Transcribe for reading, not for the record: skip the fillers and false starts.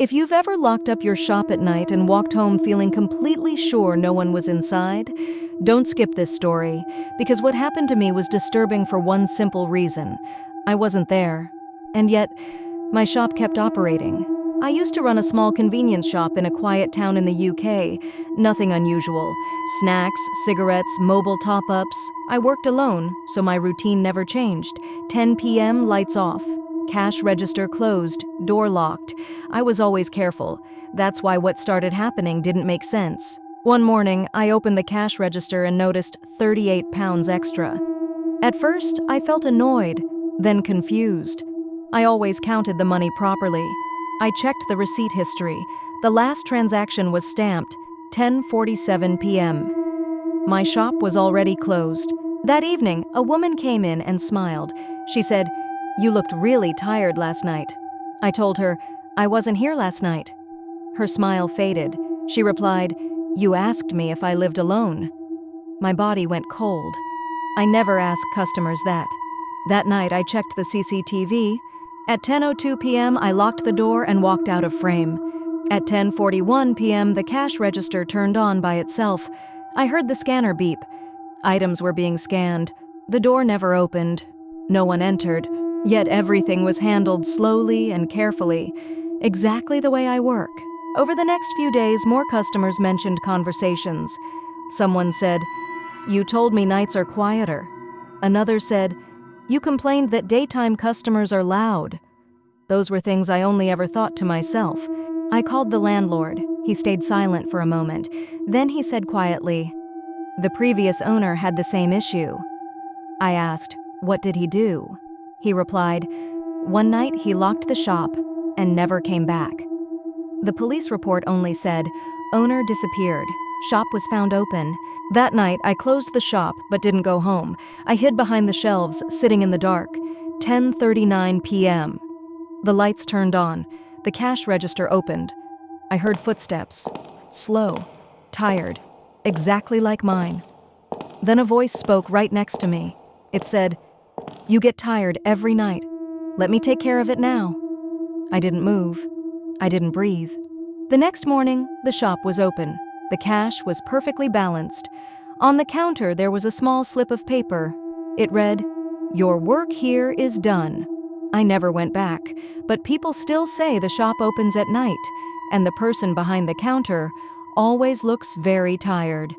If you've ever locked up your shop at night and walked home feeling completely sure no one was inside, don't skip this story, because what happened to me was disturbing for one simple reason. I wasn't there. And yet, my shop kept operating. I used to run a small convenience shop in a quiet town in the UK. Nothing unusual. Snacks, cigarettes, mobile top-ups. I worked alone, so my routine never changed. 10 p.m., lights off. Cash register closed, door locked. I was always careful. That's why what started happening didn't make sense. One morning, I opened the cash register and noticed 38 pounds extra. At first, I felt annoyed, then confused. I always counted the money properly. I checked the receipt history. The last transaction was stamped 10:47 p.m. My shop was already closed. That evening, a woman came in and smiled. She said, "You looked really tired last night." I told her, "I wasn't here last night." Her smile faded. She replied, "You asked me if I lived alone." My body went cold. I never ask customers that. That night, I checked the CCTV. At 10:02 p.m., I locked the door and walked out of frame. At 10:41 p.m., the cash register turned on by itself. I heard the scanner beep. Items were being scanned. The door never opened. No one entered. Yet everything was handled slowly and carefully, exactly the way I work. Over the next few days, more customers mentioned conversations. Someone said, "You told me nights are quieter." Another said, "You complained that daytime customers are loud." Those were things I only ever thought to myself. I called the landlord. He stayed silent for a moment. Then he said quietly, "The previous owner had the same issue." I asked, "What did he do?" He replied, "One night he locked the shop and never came back." The police report only said, "Owner disappeared. Shop was found open." That night, I closed the shop but didn't go home. I hid behind the shelves, sitting in the dark. 10:39 p.m. The lights turned on. The cash register opened. I heard footsteps. Slow, tired, exactly like mine. Then a voice spoke right next to me. It said, "You get tired every night. Let me take care of it now." I didn't move. I didn't breathe. The next morning, the shop was open. The cash was perfectly balanced. On the counter, there was a small slip of paper. It read, "Your work here is done." I never went back, but people still say the shop opens at night, and the person behind the counter always looks very tired.